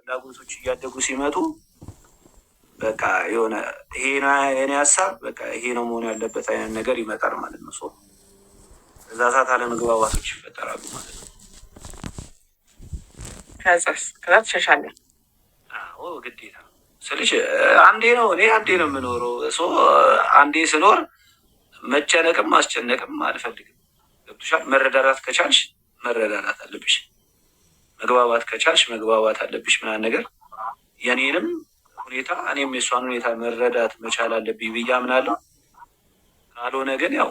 ፍላጎቶች እያደጉ ሲመጡ በቃ የሆነ ይሄ ነው የኔ ሀሳብ፣ በቃ ይሄ ነው መሆን ያለበት አይነት ነገር ይመጣል ማለት ነው። ሰው እዛ ሰዓት አለመግባባቶች ይፈጠራሉ ማለት ነው። ከዛ ትሸሻለህ። አዎ ግዴታ ስልሽ አንዴ ነው የምኖረው። አንዴ ስኖር መጨነቅም ማስጨነቅም አልፈልግም። ገብቶሻል? መረዳዳት ከቻልሽ መረዳዳት አለብሽ፣ መግባባት ከቻልሽ መግባባት አለብሽ ምናምን ነገር የኔንም ሁኔታ እኔም የሷን ሁኔታ መረዳት መቻል አለብኝ ብዬ አምናለሁ። ካልሆነ ግን ያው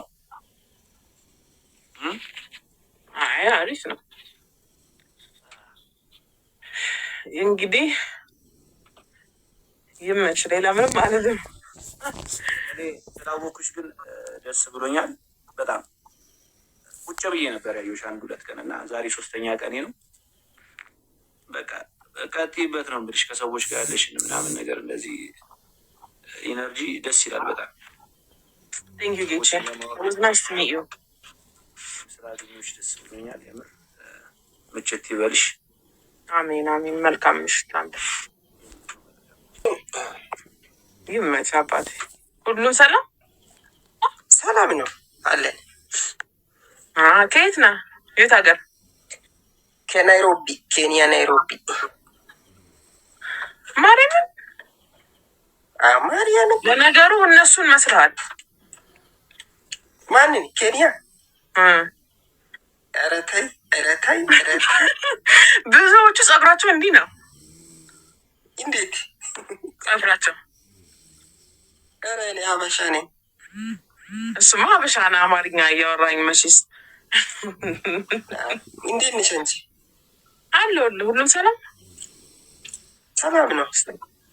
አሪፍ ነው እንግዲህ ይመች። ሌላ ምንም አልልም። እኔ ስላወኩሽ ግን ደስ ብሎኛል በጣም። ቁጭ ብዬ ነበር ያየሁሽ 1-2 ቀን እና ዛሬ 3ኛ ቀኔ ነው። በቃ ቀጥይበት ነው የምልሽ። ከሰዎች ጋር ያለሽን ምናምን ነገር እንደዚህ ኢነርጂ ደስ ይላል በጣም። ስላገኘሁሽ ደስ ብሎኛል የምር። ምችት ይበልሽ። አሜን አሜን። መልካም ምሽት። አንተ ይመች አባቴ። ሁሉም ሰላም ሰላም ነው አለን። ከየት ነህ? የት ሀገር? ከናይሮቢ ኬንያ፣ ናይሮቢ። ማርያምን ማርያምን። ለነገሩ እነሱን መስለሃል። ማንን? ኬንያ? ኧረ ተይ ኧረ ተይ ኧረ ተይ። ብዙዎቹ ጸጉራቸው እንዲህ ነው። እንዴት ጸጉራቸው? ኧረ እኔ ሀበሻ ነኝ። እሱማ ሀበሻ ነህ። አማርኛ እያወራኝ መቼስ። እንዴት ነሽ አንቺ? አለሁልህ። ሁሉም ሰላም ሰላም ነው።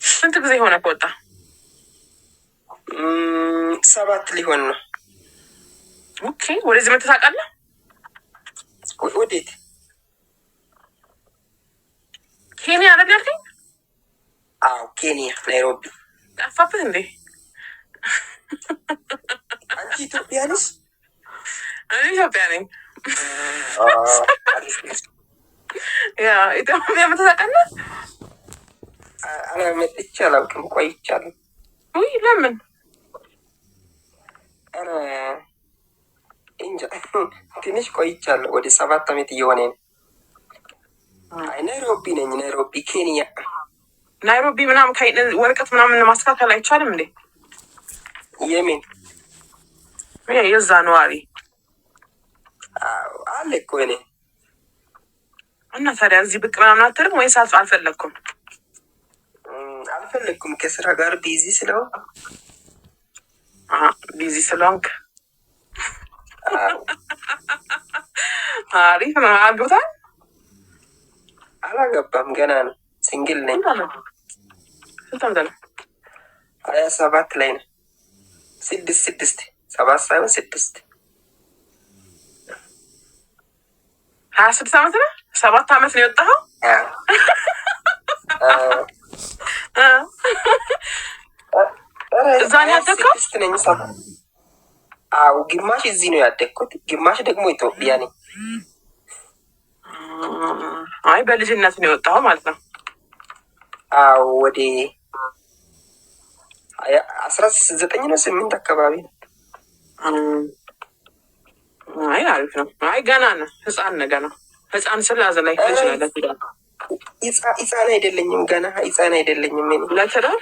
ስንት ጊዜ ሆነ ከወጣ? 7 ሊሆን ነው። ኦኬ። ወደዚህ መተህ ታውቃለህ? ወዴት? ኬንያ አይደል ያልከኝ? አዎ ኬንያ ናይሮቢ። ጠፋብህ እንዴ? አንቺ ኢትዮጵያ ነሽ? እኔ ኢትዮጵያ ነኝ። ያ ኢትዮጵያ መተህ ታውቃለህ? መጥቼ አላውቅም፣ ቆይቻለሁ። ውይ ለምን? ኧረ እንጃ ትንሽ ቆይቻለሁ። ወደ 7 ዓመት እየሆነ ነው። ናይሮቢ ነኝ፣ ናይሮቢ ኬንያ። ናይሮቢ ምናምን ወረቀት ምናምን ማስተካከል አይቻልም እንዴ? የምን የዛ ነዋሪ አለ እኮ እኔ። እና ታዲያ እዚህ ብቅ ምናምን አትልም ወይስ አልፈለግኩም? አልፈለግኩም፣ ከስራ ጋር ቢዚ ስለሆንኩ። ቢዚ ስለሆንክ አሪፍ ነው። አግብታል? አላገባም፣ ገና ነው፣ ሲንግል ነኝ። ስንት ዓመት ነው? 27 ላይ ነው። 6 7 ሳይሆን 6 26 ዓመት ነው። 7 ዓመት ነው የወጣኸው? እዛ ነው ያደግከው? 6 ነኝ። 7 አዎ፣ ግማሽ እዚህ ነው ያደግኩት፣ ግማሽ ደግሞ ኢትዮጵያ ነኝ። አይ በልጅነት ነው የወጣኸው ማለት ነው? አዎ ወደ 19 ነው 8 አካባቢ ነው። አይ አሪፍ ነው። አይ ገና ነው፣ ህፃን ነው ገና። ህፃን ስላዘ ላይ ይችላል። ህፃን አይደለኝም፣ ገና ህፃን አይደለኝም። ለትዳር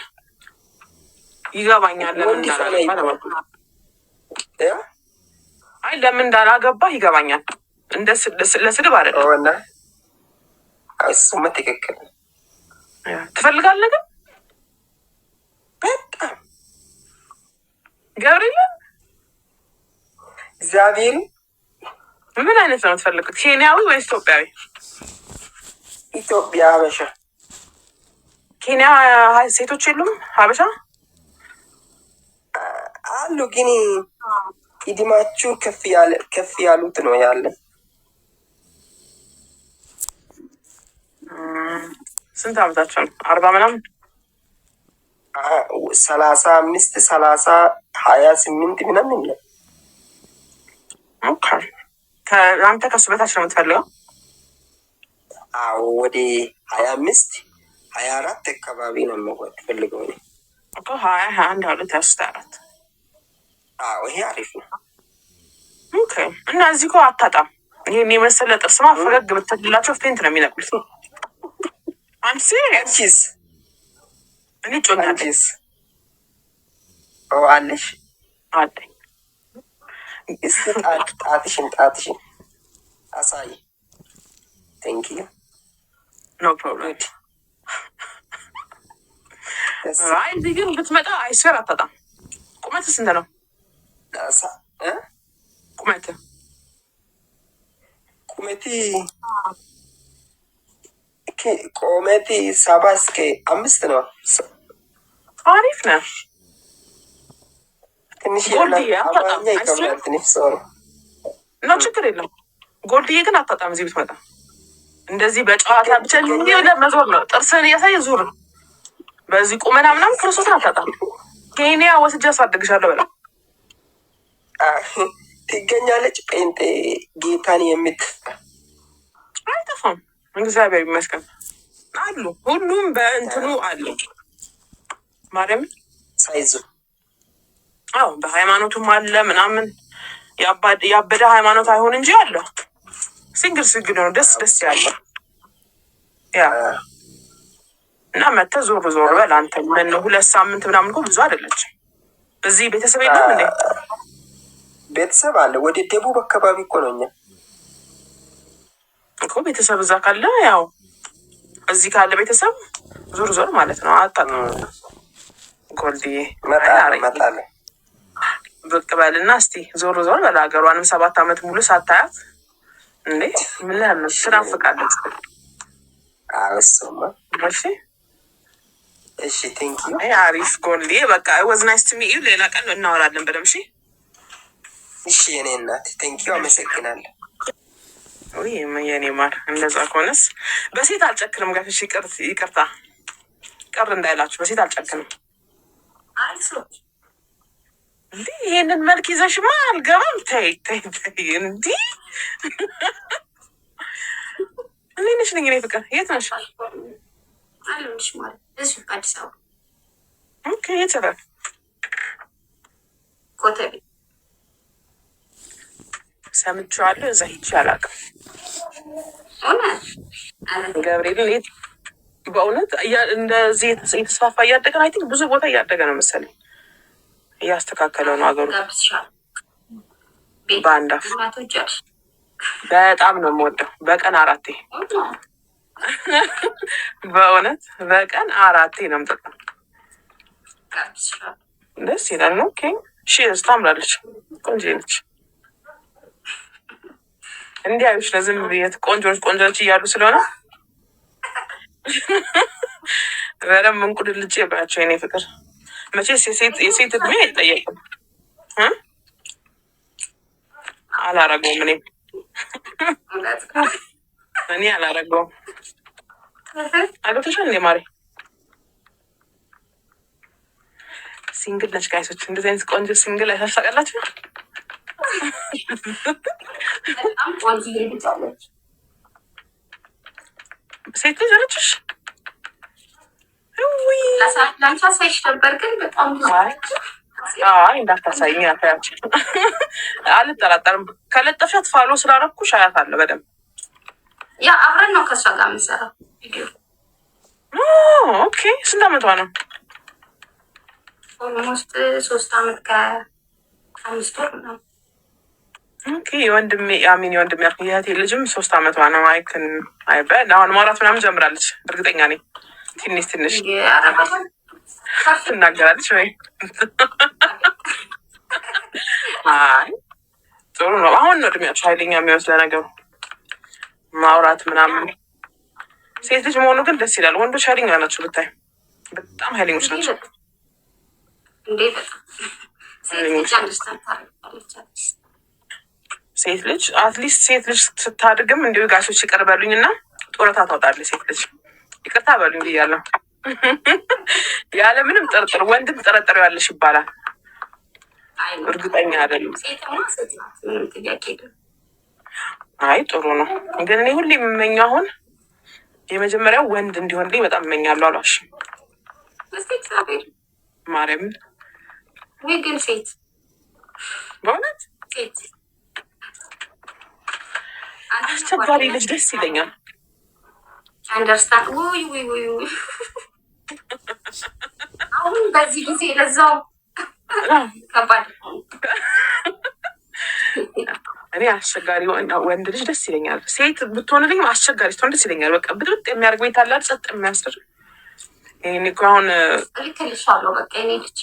ይገባኛል። ለምን እንዳላገባ አይ ለምን እንዳላገባ ይገባኛል። ለስድብ አይደለም። እሱማ ትክክል ነው። ትፈልጋለህ ግን በጣም ገብርኤል። እግዚአብሔር ምን አይነት ነው የምትፈልጉት? ኬንያዊ ወይስ ኢትዮጵያዊ? ኢትዮጵያ ሀበሻ። ኬንያ ሴቶች የሉም? ሀበሻ አሉ፣ ግን እድሜያችሁ ከፍ ያሉት ነው ያለ። ስንት ዓመታቸው ነው? 40 ምናምን 35 30 28 ምናምን ነው። አንተ ከሱ በታች ነው የምትፈልገው? አዎ ወደ 25 24 አካባቢ ነው መወድ ፈልገው ነው እኮ 21 22 24 ይሄ አሪፍ ነው። ኦኬ እና እዚህ እኮ አታጣም። ይሄን የመሰለ ጥርስማ ፈገግ ብትላቸው ፌንት ነው የሚነቅሉት። አንቺስ እኔ ጮኛለሽ አለሽ አለኝ። እስቲ ጣትሽን አሳይ። ቴንክ ዩ ኖ ፕሮብለም። አይ እዚህ ግን ብትመጣ አይስዌር አታጣም። ቁመት ስንት ነው? ቁመቴ 7 እስከ 5 ነው። አሪፍ ነው። ትንሽ አማርኛ ይከብዳል ትንሽ ሰው ነው። ችግር የለም። ጎልድዬ ግን አታጣም። እዚህ ብትመጣ እንደዚህ በጨዋታ ብቻ ለመዞር ነው። ጥርስህን እያሳየ ዙር። በዚህ ቁመና ምናምን ክርስቶስን አታጣም። ኬንያ ወስጄ አሳድግሻለሁ በላ ትገኛለች። ጴንጤ ጌታን አይጠፋም። እግዚአብሔር ይመስገን አሉ። ሁሉም በእንትኑ አሉ። ማርያም ሳይዙ በሃይማኖቱም አለ ምናምን። ያበደ ሃይማኖት አይሆን እንጂ አለ። ሲንግል ነው ደስ ያለ ያ እና መተህ ዞር በል አንተ። ምን 2 ሳምንት ምናምን እኮ ብዙ አይደለችም። እዚህ ቤተሰብ የለም እንዴ? ቤተሰብ አለ። ወደ ደቡብ አካባቢ እኮ ነው። እኛ እኮ ቤተሰብ እዛ ካለ ያው እዚህ ካለ ቤተሰብ ዞር ማለት ነው። አታጣም። ጎልድዬ መጣለ ብቅ በልና እስቲ ዞር በል። ሀገሯንም 7 ዓመት ሙሉ ሳታያት እንዴ ምን ለምን ትናፍቃለች? እሺ ቴንክ ዩ። አሪፍ ጎልድዬ። በቃ ወዝ ናይስ ቱ ሚት ዩ። ሌላ ቀን እናወራለን በደምብ። እሺ የኔ እናት ቴንክ ዩ፣ አመሰግናለሁ። ወይ የኔ ማር፣ እንደዛ ከሆነስ በሴት አልጨክንም። ጋሽ ይቅርታ ቅር እንዳይላችሁ፣ በሴት አልጨክንም። እንዲህ ይሄንን መልክ ይዘሽማ አልገባም። ተይ እንዲህ እንዴት ነሽ? ነኝ ፍቅር። የት ነሽ? አለሁልሽ ማለት እዚህ አዲስ አበባ። ኦኬ የት ሰፈር? ኮተቤ። ሰምቼዋለሁ። እዛ ሂጅ አላውቅም። ገብርኤልን በእውነት እንደዚህ የተስፋፋ እያደገ ነው። አይ ቲንክ ብዙ ቦታ እያደገ ነው መሰለኝ። እያስተካከለው ነው ሀገሩ። በአንድ አፍ በጣም ነው የምወደው። በቀን 4 በእውነት በቀን 4 ነው የምጠጣው። ደስ ይላል ነው። ኦኬ እሺ። ታምራለች፣ ቆንጆ ነች። እንዲህ አይሽ ለዝም ብዬሽ ቆንጆች እያሉ ስለሆነ በደምብ እንቁልልጭ ባቸው የኔ ፍቅር። መቼስ የሴት እድሜ አይጠየቅም። አላረገውም እኔ አላረገውም። አገብተሻል እንዴ ማሬ? ሲንግል ነች ጋይሶች። እንደዚህ አይነት ቆንጆ ሲንግል አይታሳቃላችሁ? ሴት ልጅ አለችሽ? ላንቻ ሳይሽ ነበር ግን በጣም ብዙ እንዳታሳይኝ አታያችን። አልጠራጠርም። ከለጠፍሻት ፋሎ ስላረኩሽ አያታለሁ በደምብ። ያ አብረን ነው ከእሷ ጋር የምንሰራው ቪዲዮ። ኦኬ ስንት ዓመቷ ነው? ኦልሞስት 3 ዓመት ከ5 ወር ምናምን። ኦኬ የወንድሜ ያልኩ የእህቴ ልጅም 3 ዓመቷ ነው። አይክን አይበል አሁን ማውራት ምናምን ጀምራለች። እርግጠኛ ነኝ ትንሽ ትናገራለች ወይ? አይ ጥሩ ነው። አሁን ነው እድሜያቸው ኃይለኛ የሚወስድ ለነገሩ ማውራት ምናምን። ሴት ልጅ መሆኑ ግን ደስ ይላል። ወንዶች ኃይለኛ ናቸው ብታይ፣ በጣም ኃይለኞች ናቸው። ሴት ልጅ አትሊስት ሴት ልጅ ስታድግም እንዲሁ ጋሾች ይቅር በሉኝ እና ጡረታ ታውጣለች ሴት ልጅ። ይቅርታ በሉኝ ብያለሁ። ያለ ምንም ጥርጥር ወንድም ጠረጠረው ያለሽ ይባላል። እርግጠኛ አይደለም። አይ ጥሩ ነው። ግን እኔ ሁሌ የምመኘው አሁን የመጀመሪያው ወንድ እንዲሆንልኝ በጣም እመኛለሁ። አሏሽም እስቲ እግዚአብሔር ማርያምን ወይ ግን ሴት በእውነት ሴት አስቸጋሪ ልጅ ደስ ይለኛል። አንደርስታንድ ውይ አሁን በዚህ ጊዜ ለዛው ከባድ። እኔ አስቸጋሪ ወንድ ልጅ ደስ ይለኛል። ሴት ብትሆንልኝ አስቸጋሪ ስትሆን ደስ ይለኛል። በቃ ብጥብጥ የሚያደርግ ቤት አላት፣ ጸጥ የሚያስር ይሄን እኮ አሁን ልክልሻለሁ። በቃ እኔ ልጅ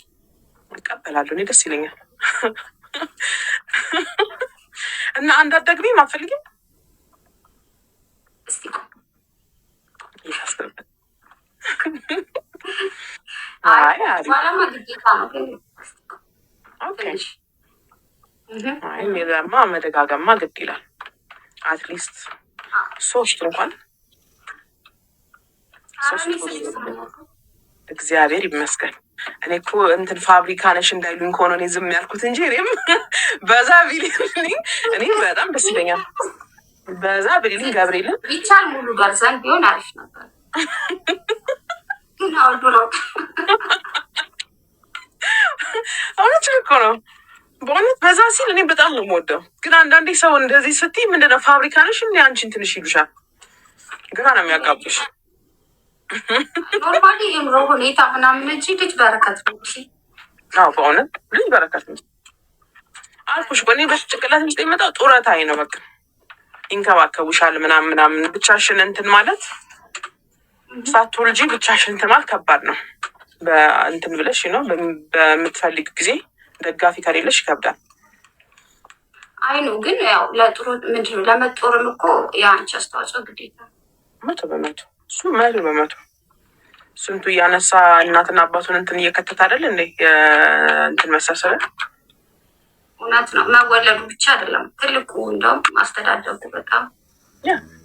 እቀበላለሁ። እኔ ደስ ይለኛል። እና አንድ አዳግቢ አትፈልጊም? እስቲ ባለማ ግዴታ ነው ግን አይ ሜዳማ መደጋገማ ግድ ይላል። አትሊስት ሶስት እንኳን እግዚአብሔር ይመስገን። እኔ እኮ እንትን ፋብሪካ ነሽ እንዳይሉኝ ከሆነ እኔ ዝም ያልኩት እንጂ እኔም በዛ ቢልኝ እኔ በጣም ደስ ይለኛል። በዛ ቢልኝ ገብርኤልን ቢቻል ሙሉ ደርዘን ቢሆን አሪፍ ነበር። ግን አውዱ ነው እውነት እኮ ነው። በእውነት በዛ ሲል እኔ በጣም ነው የምወደው። ግን አንዳንዴ ሰው እንደዚህ ስትይ ምንድነው ፋብሪካ ነሽ እንደ አንቺን ትንሽ ይሉሻል። ግራ ነው የሚያጋቡሽ። ኖርማሊ የምሮ ሁኔታ ምናምን እንጂ ልጅ በረከት ነው። አዎ በእውነት ልጅ በረከት ነው አልኩሽ። እኔ በጭንቅላት ውስጥ የመጣው ጡረታዬ ነው። በቃ ይንከባከቡሻል ምናምን ብቻሽን እንትን ማለት ሳትወልጂ ብቻሽን እንትን ማለት ከባድ ነው። በእንትን ብለሽ ነው በምትፈልግ ጊዜ ደጋፊ ከሌለሽ ይከብዳል። አይ ነው ግን ያው ለጥሩ ምንድነው ለመጦርም እኮ የአንቺ አስተዋጽኦ ግዴታ 100%። እሱ 100%። ስንቱ እያነሳ እናትና አባቱን እንትን እየከተት አይደል እንዴ እንትን መሳሰለ። እውነት ነው። መወለዱ ብቻ አይደለም ትልቁ እንደውም ማስተዳደሩ በጣም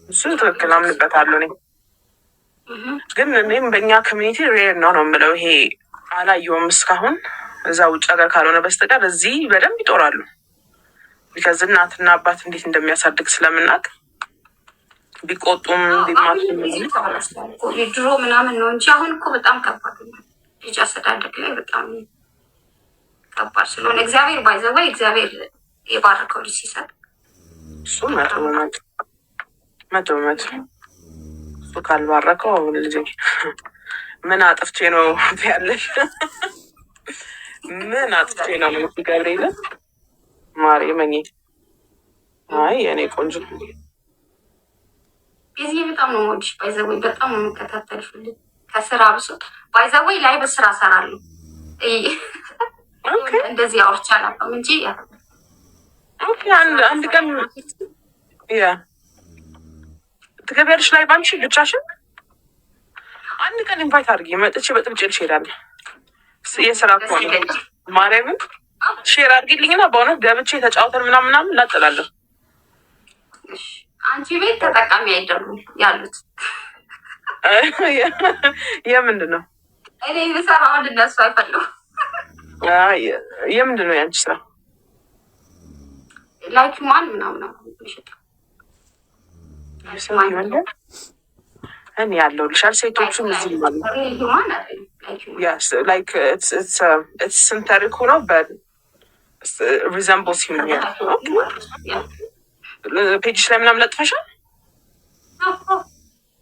እሱ ትክክል አምንበታለሁ እኔ። ግን እኔም በእኛ ኮሚኒቲ ሬር ነው የምለው። ይሄ አላየውም እስካሁን እዛ ውጭ ሀገር ካልሆነ በስተቀር እዚህ በደንብ ይጦራሉ። ቢካዝ እናትና አባት እንዴት እንደሚያሳድግ ስለምናውቅ ቢቆጡም ድሮ ምናምን ነው እንጂ አሁን እኮ በጣም ከባድ ነው። ልጅ አስተዳደግ ላይ በጣም ከባድ ስለሆነ እግዚአብሔር ባይዘወይ እግዚአብሔር የባረከው ልጅ ሲሰጥ እሱ 100% እሱ ካልባረከው አሁን ልጅ ምን አጥፍቼ ነው ያለሽ? ምን አጥፍቼ ነው ገብርኤል ማሪ መኝ አይ የኔ ቆንጆ እዚህ በጣም ነው የምወድሽ። ባይዘወይ በጣም ነው የምከታተልሽ። ከስራ ብሶ ባይዘወይ ላይ በስራ እሰራለሁ። እንደዚህ አውርቻ አላውቅም እንጂ አንድ ቀን ትገቢያለሽ ላይ ባንቺ ብቻሽን አንድ ቀን ኢንቫይት አድርጊ መጥቼ በጥብጭልሽ እሄዳለሁ። የስራ እኮ ነው ማርያምን ሼር አድርጊልኝና በእውነት ገብቼ ተጫውተን ምናምን እናጥላለሁ። አንቺ ቤት ተጠቃሚ አይደሉም ያሉት። የምንድን ነው እኔ የምሰራውን እነሱ አይፈልጉም። የምንድን ነው ያንቺ ስራ? ላይክ ማን ምናምን እኔ ያለው ልሻል ሴቶቹም እዚህ ሲንተሪክ ሆነው ሪዘምብልስ ሂውመን ፔጅሽ ላይ ምናምን ለጥፈሻል?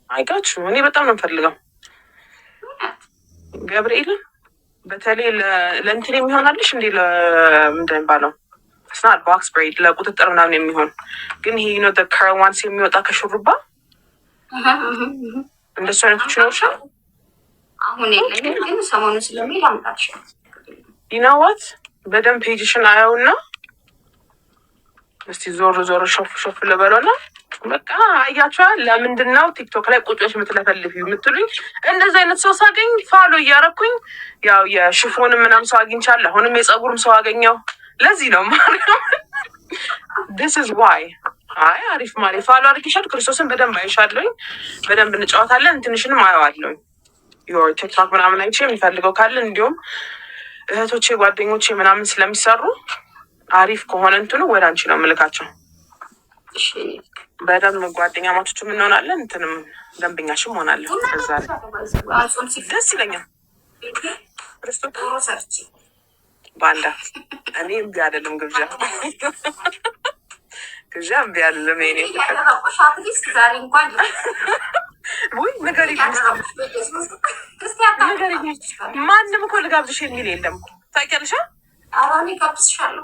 አይጋችሁ እኔ በጣም ነው የምፈልገው ገብርኤልን በተለይ ለእንትን የሚሆናልሽ እንዲ ምንድን የሚባለው ስናት ቦክስ ብሬድ ለቁጥጥር ምናምን የሚሆን ግን ይሄ ነው ከርል ዋንስ የሚወጣ ከሹሩባ እንደሱ አይነቶች ነው። አሁን የለኝም ግን ሰሞኑን ስለሚል አምጣልሽ ይናዋት በደንብ ፔጅሽን አየውና እስቲ ዞር ሾፍ ልበለውና በቃ አያቸዋል። ለምንድን ነው ቲክቶክ ላይ ቁጮች የምትለፈልፊ የምትሉኝ? እንደዚህ አይነት ሰው ሳገኝ ፋሎ እያረኩኝ ያው የሽፎንም ምናምን ሰው አግኝቻለሁ። አሁንም የጸጉርም ሰው አገኘው። ለዚህ ነው ማርያም this is why አይ አሪፍ ማሪ ፋሎ አድርጊሻል። ክርስቶስን በደንብ አይሻለኝ። በደንብ እንጫወታለን። ትንሽንም አየዋለሁኝ ዮር ቲክቶክ ምናምን አይቼ የሚፈልገው ካለ እንዲሁም እህቶቼ ጓደኞቼ ምናምን ስለሚሰሩ አሪፍ ከሆነ እንትኑ ወደ አንቺ ነው የምልካቸው። እሺ በደንብ ጓደኛ ማቾችም እንሆናለን፣ እንትንም ደንበኛሽም ሆናለን። ከዛ ደስ ይለኛል። ዶሮ ሰርቼ ባንዳ እኔ እምቢ አይደለም ግብዣ ግብዣ እምቢ አይደለም። ኔ አትሊስት ዛሬ እንኳን ውይ ነገር ማንም እኮ ልጋብዝሽ የሚል የለም ታውቂያለሽ። አሁን ጋብዝሻለሁ።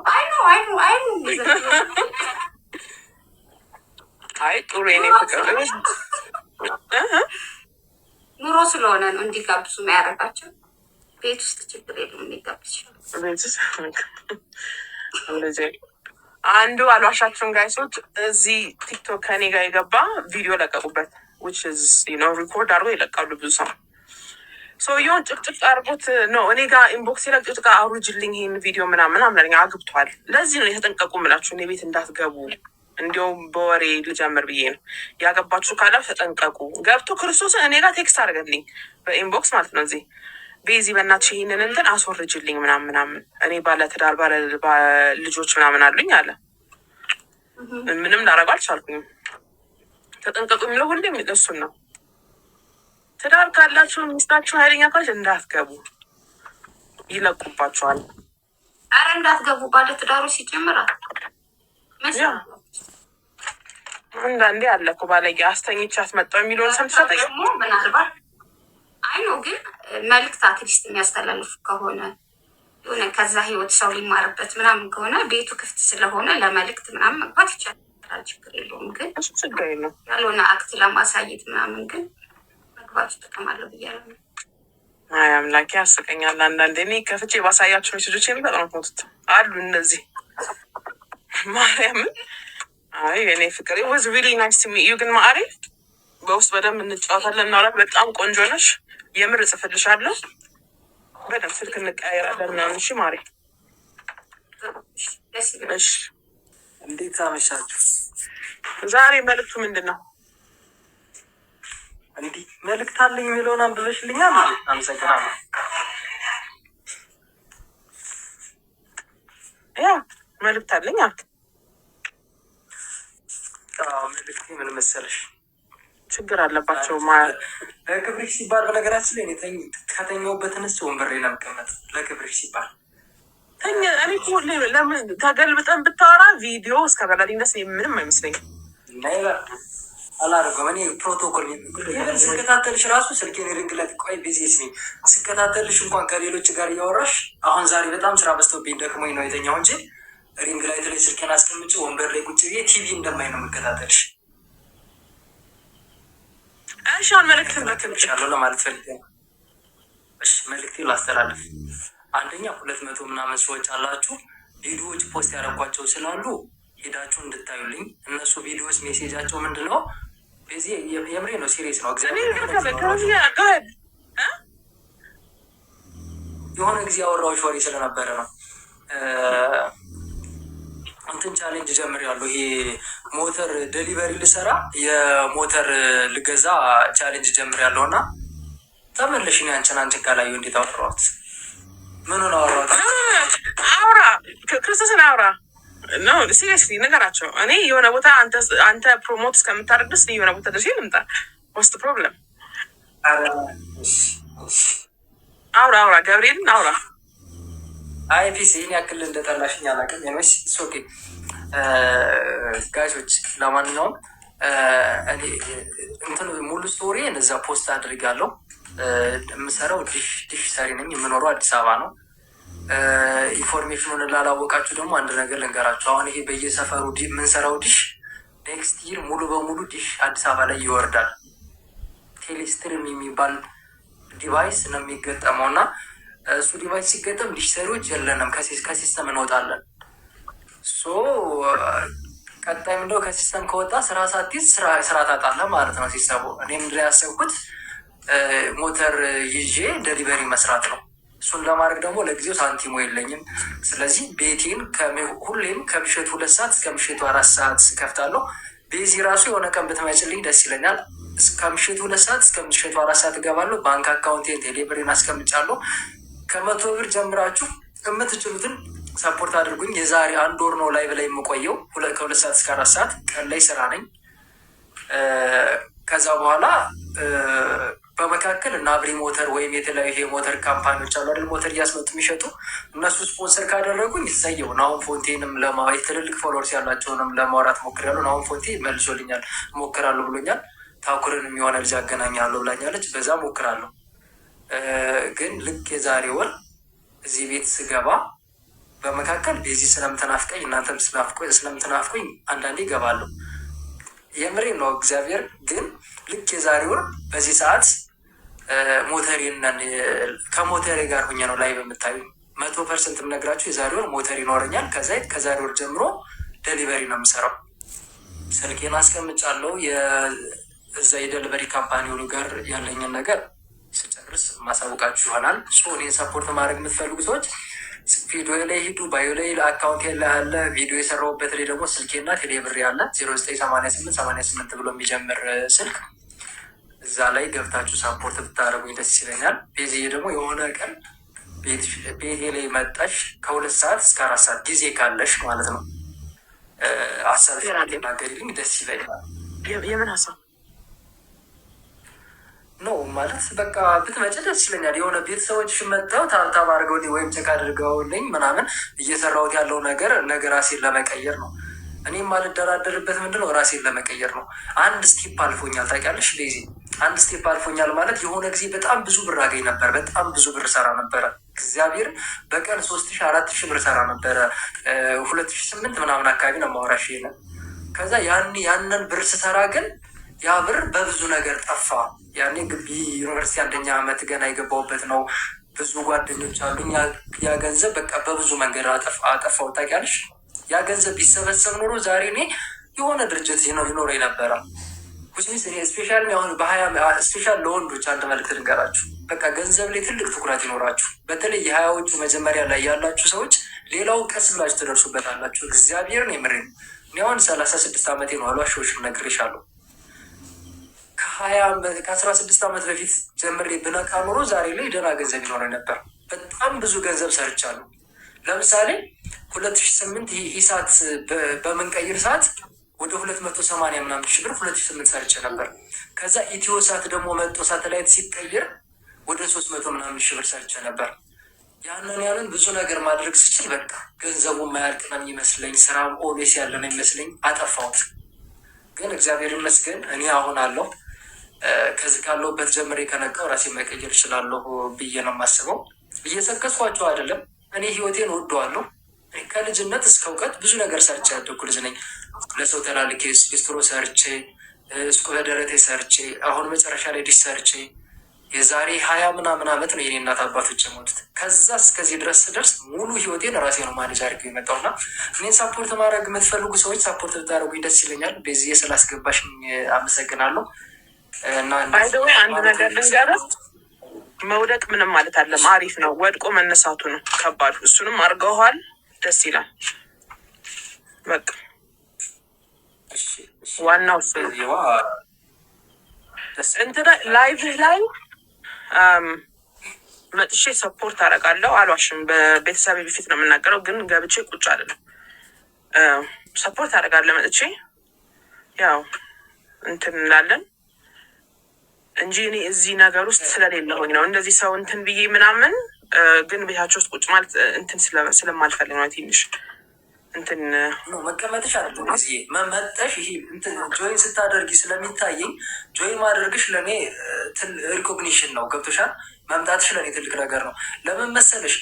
አይ ጥሩ የኔ ፍቅር ኑሮ ስለሆነ ነው እንዲጋብዙ የሚያደርጋቸው። ቤት ውስጥ ችግር የለም እንዲጋብዝሻለሁ። ቤት ውስጥ እንደዚህ አንዱ አልዋሻችሁን ጋይሶች፣ እዚህ ቲክቶክ ከኔ ጋር የገባ ቪዲዮ ለቀቁበት። ሪኮርድ አድርጎ ይለቃሉ ብዙ ሰው። ሰውየውን ጭቅጭቅ አድርጎት ነው እኔ ጋር ኢንቦክስ ላይ ጭቅጭቅ አውርጅልኝ ይህን ቪዲዮ ምናምን አምናለኝ። አግብቷል። ለዚህ ነው የተጠንቀቁ ምላችሁ እኔ ቤት እንዳትገቡ። እንዲያውም በወሬ ልጀምር ብዬ ነው። ያገባችሁ ካላችሁ ተጠንቀቁ። ገብቶ ክርስቶስን እኔ ጋር ቴክስት አድርገልኝ በኢንቦክስ ማለት ነው። እዚህ ቤዚ በእናትሽ ይህንን እንትን አስወርጅልኝ ምናምን እኔ ባለትዳር ልጆች ምናምን አሉኝ አለ። ምንም ላረጉ አልቻልኩኝም። ተጠንቀቁ የሚለው ሁሌም እሱን ነው። ትዳር ካላችሁ ሚስታችሁ ኃይለኛ ካለች እንዳትገቡ፣ ይለቁባችኋል። አረ እንዳትገቡ ባለ ትዳሮች ሲጀምራል አንዳንዴ አለ እኮ ባለጌ አስተኝቻት መጣሁ የሚለውን ሰምተሻል? ምናልባት አይ ነው ግን መልዕክት አትሊስት የሚያስተላልፉ ከሆነ የሆነ ከዛ ህይወት ሰው ሊማርበት ምናምን ከሆነ ቤቱ ክፍት ስለሆነ ለመልዕክት ምናምን መግባት ይቻላል። ችግር የለውም። ግን ችግር የለውም ያልሆነ አክት ለማሳየት ምናምን ግን መግባት ይጠቀማለሁ ብያለሁ። አይ አምላኬ ያስቀኛል። አንዳንዴ እኔ ከፍቼ ባሳያቸው ሜሴጆች የሚጠቅሙት ሞቱት አሉ እነዚህ ማርያምን። አይ እኔ ፍቅር ወዝ ሪሊ ናይስ ቱ ሚት ዩ። ግን ማሪ በውስጥ በደንብ እንጫወታለን፣ እናውራት። በጣም ቆንጆ ነሽ። የምር እጽፍልሻለሁ። በደንብ ስልክ እንቀያየራለን ምናምን። እሺ ማሪ። እሺ እንዴት አመሻችሁ? ዛሬ መልዕክቱ ምንድን ነው? እንዲህ መልዕክት አለኝ የሚለውን አንብበሽልኛል። አመሰግናለሁ። ያ መልዕክት አለኝ አልክ። መልዕክቴ ምን መሰለሽ? ችግር አለባቸው ለክብርሽ ሲባል በነገራችን ላይ ከተኛሁበት ተነስቼ ወንበሬ ነው የምቀመጥ። ለክብርሽ ሲባል እኔ ለምን ተገልብጠን ብታወራ ቪዲዮ እስከ በላልኝ ድረስ ምንም አይመስለኝም። አላደርገውም። እኔ ፕሮቶኮል ስከታተልሽ ራሱ ስልኬን ሪንግለት ቆይ ቢዚ ስኝ ስከታተልሽ እንኳን ከሌሎች ጋር እያወራሽ አሁን ዛሬ በጣም ስራ በዝቶብኝ ደክሞኝ ነው የተኛው እንጂ ሪንግ ላይት ላይ ስልኬን አስቀምጬ ወንበር ላይ ቁጭ ብዬ ቲቪ እንደማይ ነው የምከታተልሽ። እሺን መልዕክት ልክልሻለሁ ለማለት ፈልጌ ነው። እሺ መልዕክቴ ላስተላልፍ። አንደኛ 200 ምናምን ሰዎች አላችሁ ቪዲዮዎች ፖስት ያደረጓቸው ስላሉ ሄዳችሁ እንድታዩልኝ። እነሱ ቪዲዮዎች ሜሴጃቸው ምንድን ነው? በዚህ የምሬ ነው፣ ሲሪየስ ነው። የሆነ ጊዜ ያወራዎች ወሬ ስለነበረ ነው። እንትን ቻሌንጅ ጀምሬያለሁ። ይሄ ሞተር ዴሊቨሪ ልሰራ የሞተር ልገዛ ቻሌንጅ ጀምሬያለሁ እና ተመለሽ ነው አንቺን ካላዩ እንዴት አወራሁት? ምኑን አወራሁት? አውራ ክርስቶስን አውራ ነው ሲሪየስሊ ነገራቸው። እኔ የሆነ ቦታ አንተ ፕሮሞት እስከምታደርግ ድረስ የሆነ ቦታ ደርሼ ልምጣ። ፖስት ፕሮብለም አውራ ገብርኤልን አውራ። አይ ፒስ ይህን ያክል እንደጠላሽኝ አላውቅም። የመስ ኦኬ ጋይሶች፣ ለማንኛውም እኔ እንትን ሙሉ ስቶሪ እዛ ፖስት አድርጋለሁ። የምሰራው ዲሽ ሰሪ ነኝ። የምኖረው አዲስ አበባ ነው። ኢንፎርሜሽኑን ላላወቃችሁ ደግሞ አንድ ነገር ልንገራችሁ። አሁን ይሄ በየሰፈሩ የምንሰራው ዲሽ ኔክስት ይር ሙሉ በሙሉ ዲሽ አዲስ አበባ ላይ ይወርዳል። ቴሌስትሪም የሚባል ዲቫይስ ነው የሚገጠመው እና እሱ ዲቫይስ ሲገጠም ዲሽ ሰሪዎች የለንም፣ ከሲስተም እንወጣለን። ቀጣይ ምንድነው ከሲስተም ከወጣ ስራ ሳትይዝ ስራ ታጣለህ ማለት ነው ሲስተሙ። እኔ ምንድን ያሰብኩት ሞተር ይዤ ዴሊቨሪ መስራት ነው። እሱን ለማድረግ ደግሞ ለጊዜው ሳንቲሙ የለኝም። ስለዚህ ቤቴን ሁሌም ከምሽቱ 2 ሰዓት እስከ ምሽቱ 4 ሰዓት ከፍታለሁ። ቤዚ ራሱ የሆነ ቀን ብትመጭልኝ ደስ ይለኛል። ከምሽቱ 2 ሰዓት እስከ ምሽቱ 4 ሰዓት እገባለሁ። ባንክ አካውንቴን ቴሌብሬን አስቀምጫለሁ። ከ100 ብር ጀምራችሁ የምትችሉትን ሰፖርት አድርጉኝ። የዛሬ 1 ወር ነው ላይቭ ላይ የምቆየው ከ2 ሰዓት እስከ 4 ሰዓት ቀን ላይ ስራ ነኝ። ከዛ በኋላ በመካከል እና አብሪ ሞተር ወይም የተለያዩ የሞተር ካምፓኒዎች አሉ አይደል፣ ሞተር እያስመጡ የሚሸጡ እነሱ ስፖንሰር ካደረጉኝ ይሰየው። ናሁን ፎንቴንም ትልልቅ ፎሎወርስ ያላቸውንም ለማውራት ሞክሬያለሁ። ናሁን ፎንቴ መልሶልኛል፣ ሞክራለሁ ብሎኛል። ታኩርንም የሆነ ልጅ አገናኛለሁ ብላኛለች። በዛ ሞክራለሁ። ግን ልክ የዛሬ ወር እዚህ ቤት ስገባ በመካከል ቤዚህ ስለምትናፍቀኝ እናንተም ስለምትናፍቁኝ አንዳንዴ ይገባለሁ። የምሬ ነው እግዚአብሔር። ግን ልክ የዛሬ ወር በዚህ ሰዓት ከሞተሬ ጋር ሁኜ ነው ላይ በምታዩ 100% የምነግራችሁ። የዛሬ ወር ሞተር ይኖረኛል። ከዛሬ ወር ጀምሮ ደሊቨሪ ነው የምሰራው። ስልኬን አስቀምጫለሁ። እዛ የደሊቨሪ ካምፓኒው ጋር ያለኝን ነገር ስጨርስ ማሳወቃችሁ ይሆናል። እኔን ሰፖርት ማድረግ የምትፈልጉ ሰዎች ቪዲዮ ላይ ሂዱ። ባዮ ላይ አካውንት ያለ ቪዲዮ የሰራሁበት ላይ ደግሞ ስልኬና ቴሌብር ያለ 098888 ብሎ የሚጀምር ስልክ፣ እዛ ላይ ገብታችሁ ሳፖርት ብታደርጉኝ ደስ ይለኛል። ቤዝዬ ደግሞ የሆነ ቀን ቤቴ ላይ መጣሽ ከ2 ሰዓት እስከ 4 ሰዓት ጊዜ ካለሽ ማለት ነው ሀሳብ ናገሪልኝ ደስ ይለኛል። የምን ሀሳብ ነው ማለት በቃ ብትመጪ ደስ ይለኛል። የሆነ ቤተሰቦች መጥተው ታብታብ አድርገው ወይም ቼክ አድርገውልኝ ምናምን እየሰራሁት ያለው ነገር ራሴን ለመቀየር ነው። እኔ የማልደራደርበት ምንድነው ራሴን ለመቀየር ነው። አንድ ስቴፕ አልፎኛል ታውቂያለሽ ዴዚ። አንድ ስቴፕ አልፎኛል ማለት የሆነ ጊዜ በጣም ብዙ ብር አገኝ ነበር። በጣም ብዙ ብር ሰራ ነበረ። እግዚአብሔር በቀን 3000 4000 ብር ሰራ ነበረ። 2008 ምናምን አካባቢ ነው ማውራሽ ይሄን። ከዛ ያንን ብር ስሰራ ግን ያ ብር በብዙ ነገር ጠፋ። ያኔ ግቢ ዩኒቨርሲቲ 1ኛ ዓመት ገና የገባሁበት ነው። ብዙ ጓደኞች አሉኝ። ያ ገንዘብ በቃ በብዙ መንገድ አጠፋው ታውቂያለሽ። ያ ገንዘብ ቢሰበሰብ ኖሮ ዛሬ እኔ የሆነ ድርጅት ይኖረኝ ነበረ። ስፔሻል አሁን ስፔሻል ለወንዶች አንድ መልዕክት ልንገራችሁ። በቃ ገንዘብ ላይ ትልቅ ትኩረት ይኖራችሁ። በተለይ የ20ዎቹ መጀመሪያ ላይ ያላችሁ ሰዎች ሌላው ቀስ ብላችሁ ትደርሱበታላችሁ። እግዚአብሔርን የምሬን ነው። እኔ አሁን 36 ዓመቴ ነው። አልዋሻዎሽም፣ ነግሬሻለሁ። ከ16 ዓመት በፊት ጀምሬ ብነቃ ኖሮ ዛሬ ላይ ደህና ገንዘብ ይኖረኝ ነበር። በጣም ብዙ ገንዘብ ሰርቻለሁ። ለምሳሌ 2008 ኢሳት በምንቀይር ሰዓት ወደ 280 ምናምን ሺህ ብር 2008 ሰርቼ ነበር። ከዛ ኢትዮ ሳት ደግሞ መጥቶ ሳተላይት ሲቀይር ወደ 300 ምናምን ሺህ ብር ሰርቼ ነበር። ያንን ብዙ ነገር ማድረግ ስችል በቃ ገንዘቡ የማያልቅ ነው የሚመስለኝ፣ ስራም ኦቤስ ያለ ነው የሚመስለኝ። አጠፋሁት። ግን እግዚአብሔር ይመስገን እኔ አሁን አለሁ። ከዚህ ካለሁበት ጀምሬ ከነቃው ራሴ መቀየር እችላለሁ ብዬ ነው የማስበው። እየሰከስኳቸው አይደለም። እኔ ህይወቴን ወደዋለሁ። ከልጅነት እስከ እውቀት ብዙ ነገር ሰርቼ ያደኩ ልጅ ነኝ። ለሰው ተላልኬ ስትሮ ሰርቼ፣ እስኩ በደረቴ ሰርቼ፣ አሁን መጨረሻ ላይ ዲሽ ሰርቼ የዛሬ 20 ምናምን ዓመት ነው የኔ እናት አባቶች የሞቱት። ከዛ እስከዚህ ድረስ ስደርስ ሙሉ ህይወቴን ራሴ ነው ማኔጅ አድርገው የመጣውና እኔን ሳፖርት ማድረግ የምትፈልጉ ሰዎች ሳፖርት ብታደርጉኝ ደስ ይለኛል። በዚህ ስላስገባሽኝ አመሰግናለሁ። እና አንድ ነገር ልንገርህ፣ መውደቅ ምንም ማለት አለም አሪፍ ነው። ወድቆ መነሳቱ ነው ከባዱ። እሱንም አድርገውሃል፣ ደስ ይላል። በቃ ዋናው እሱ ነው። እንትና ላይቭህ ላይ መጥቼ ሰፖርት አደርጋለሁ። አልዋሽም፣ በቤተሰብ በፊት ነው የምናገረው። ግን ገብቼ ቁጭ አይደለም፣ ሰፖርት አደርጋለሁ መጥቼ። ያው እንትን እንላለን እንጂ እኔ እዚህ ነገር ውስጥ ስለሌለሁኝ ነው እንደዚህ ሰው እንትን ብዬ ምናምን። ግን ቤታቸው ውስጥ ቁጭ ማለት እንትን ስለማልፈልግ ነው። ትንሽ እንትን መቀመጥሽ አይደለም ጊዜ መመጠሽ ይሄ እንትን ጆይን ስታደርጊ ስለሚታየኝ ጆይን ማድረግሽ ለእኔ ሪኮግኒሽን ነው። ገብቶሻል? መምጣትሽ ለእኔ ትልቅ ነገር ነው። ለምን መሰለሽ?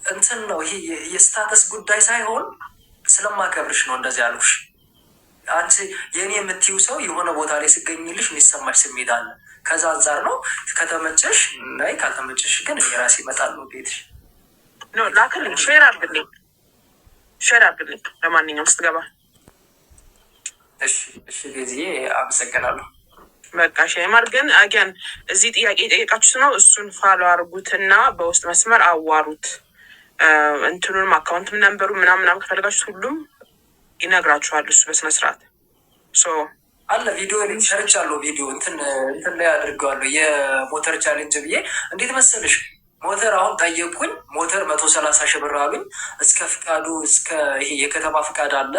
እንትን ነው ይሄ የስታተስ ጉዳይ ሳይሆን ስለማከብርሽ ነው እንደዚህ ያልኩሽ። አንቺ የኔ የምትይው ሰው የሆነ ቦታ ላይ ስገኝልሽ የሚሰማሽ ስሜት አለ። ከዛ አንጻር ነው። ከተመቸሽ ላይ ካልተመቸሽ ግን እኔ ራሴ እመጣለሁ ቤትሽ። ላክልኝ፣ ሼር አድርግልኝ። ለማንኛውም ስትገባ እሺ ጊዜ አመሰግናለሁ። በቃ ሼማር ግን አጊያን እዚህ ጥያቄ የጠየቃችሁት ነው። እሱን ፋሎ አድርጉትና በውስጥ መስመር አዋሩት። እንትኑንም አካውንትም ነንበሩ ምናምን ከፈለጋችሁት ሁሉም ይነግራችኋል። እሱ በስነስርዓት አለ። ቪዲዮ ሰርቻለሁ። ቪዲዮ እንትን ላይ አድርገዋለሁ። የሞተር ቻሌንጅ ብዬ እንዴት መሰልሽ? ሞተር አሁን ጠየቅኩኝ። ሞተር 130 ሺህ ብር አሉኝ። እስከ ፍቃዱ እስከ ይሄ የከተማ ፍቃድ አለ